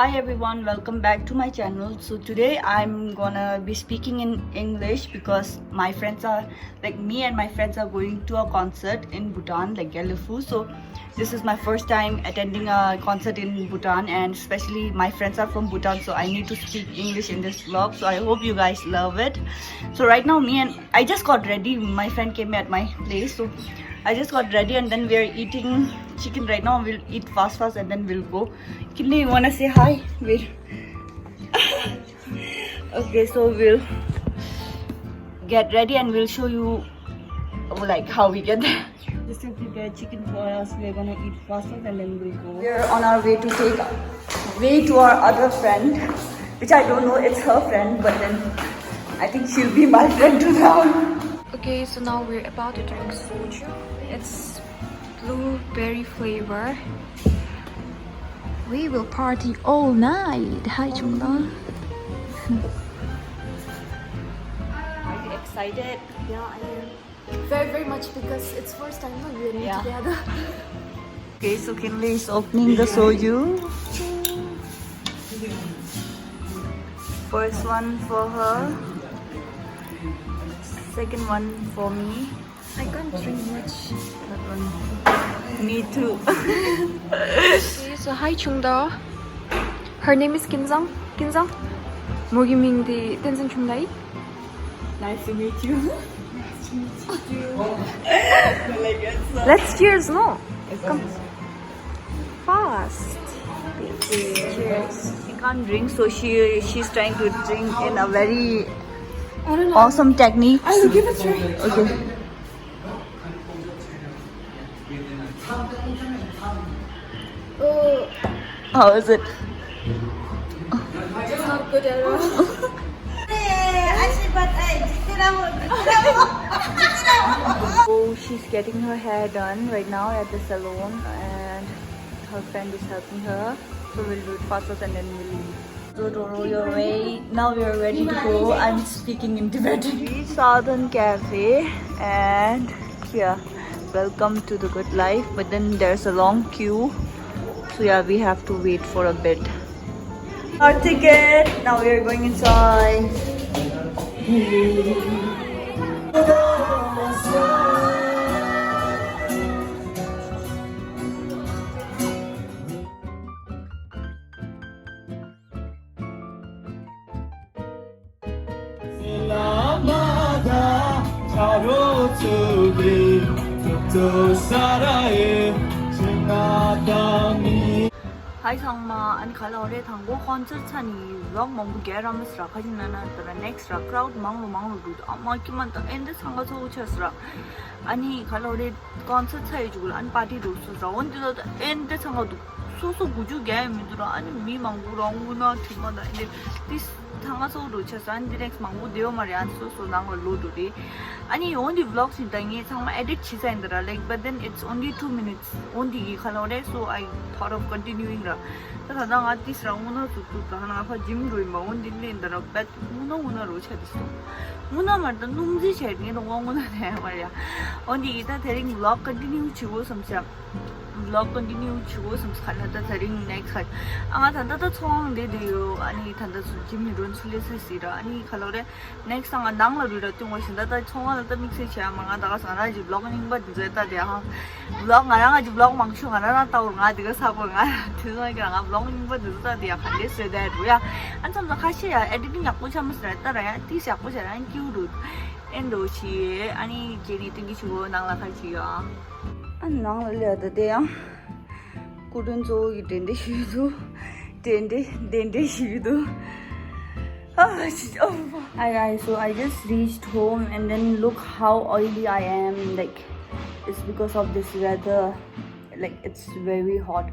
Hi everyone, welcome back to my channel. So today I'm gonna be speaking in English because my friends are like me and my friends are going to a concert in Bhutan, like Gyeongju. So this is my first time attending a concert in Bhutan, and especially my friends are from Bhutan, so I need to speak English in this vlog. So I hope you guys love it. So right now I just got ready. My friend came at my place, so I just got ready and then we're eating chicken right now. We'll eat fast and then we'll go. Kinley, you wanna say hi? Wait. Okay, so we'll get ready and we'll show you like how we get there. Just have to get chicken for us. We're gonna eat fast and then we'll go. We're on our way to our other friend, which I don't know, it's her friend, but then I think she'll be my friend too now. Okay, so now we're about to drink soju. It's blueberry flavor. We will party all night. Hi, Chungda. Are you excited? Yeah, I am. Very much because it's first time we're together. Okay, so Kinley is opening the soju. First one for her. Second one for me. I can't drink much. That one. Me too. Okay, so hi, Chungda. Her name is Kinzang. Kinzang. Mogi Mingdi Tenzin Chungdai. Nice to meet you. Let's cheers, no? Come. Fast. Cheers. She can't drink, so she's trying to drink in a very awesome technique. I will give it a try. Okay. Oh, How is it? it's not good at all. So she's getting her hair done right now at the salon, and her friend is helping her. So we'll do it faster and then we'll leave. So Doro, you're ready. Now we are ready to go. I'm speaking in Tibetan. Southern Cafe, and yeah, welcome to the good life. But then there's a long queue, so yeah, we have to wait for a bit. Our ticket. Now we are going inside. Hi Sangma, and Kalore Tango concert Sani, Long Mongo Garamas Rakajana, the next crowd Mango Good, Amakimanta, and the Sangaso Chesra. Ani Kalore concert Sajul and party rules, so on to the end the Sangadu. So good you game, and me Mango Ranguna, Timana, this Tangaso Ruchas and the next Mango Deo Marian, so now low today. And he only vlogs in Tangi, some edit chisa in the like, but then it's only 2 minutes only Kalore, so I thought of continuing. Kadang artist Ramuna to Kahana Jim doing my own delay in the rock, but Muna Rocha. Muna Marta Numzi shed in the Wanguna area. Only that telling vlog continue to some vlog continue to some Kanata telling next hut. Another song did you, and he thunders Jimmy Runs Sira, and he color next song and Nangla to was that song at the mixing Manadas and Raji blogging, but Zeta de vlog Naranga vlog Mangshu and another because to like a vlogging, but Zeta de Akandis that we are and some Lakashia editing Apucha Masrata, this Apucha and Q and Dochi, any Jenny thinking you go Nangla. And now the other day, couldn't so you didn't Hi guys, so I just reached home and then look how oily I am. Like it's because of this weather, like it's very hot.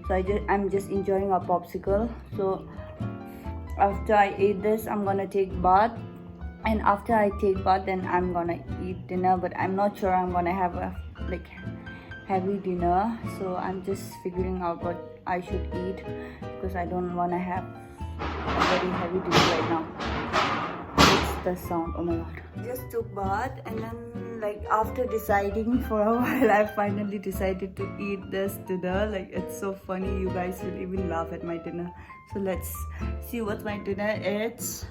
So I'm just enjoying a popsicle. So after I eat this, I'm gonna take bath, and after I take bath, then I'm gonna eat dinner. But I'm not sure I'm gonna have a heavy dinner, so I'm just figuring out what I should eat because I don't want to have a very heavy dinner right now. It's the sound, oh my god. Just took bath and then like after deciding for a while, I finally decided to eat this dinner. Like it's so funny, you guys will even laugh at my dinner. So let's see what my dinner is.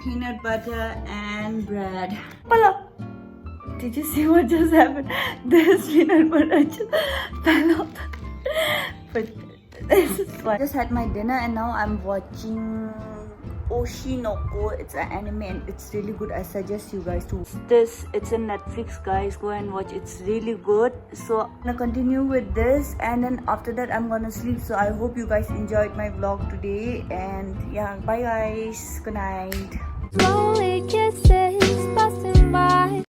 Peanut butter and bread. Hello. Did you see what just happened? This peanut butter just fell off. But this is fun. I just had my dinner and now I'm watching Oshinoko. It's an anime and it's really good. I suggest you guys to watch this. It's on Netflix, guys. Go and watch. It's really good. So I'm gonna continue with this and then after that I'm gonna sleep. So I hope you guys enjoyed my vlog today and yeah, bye guys. Good night. Slowly kisses passing by.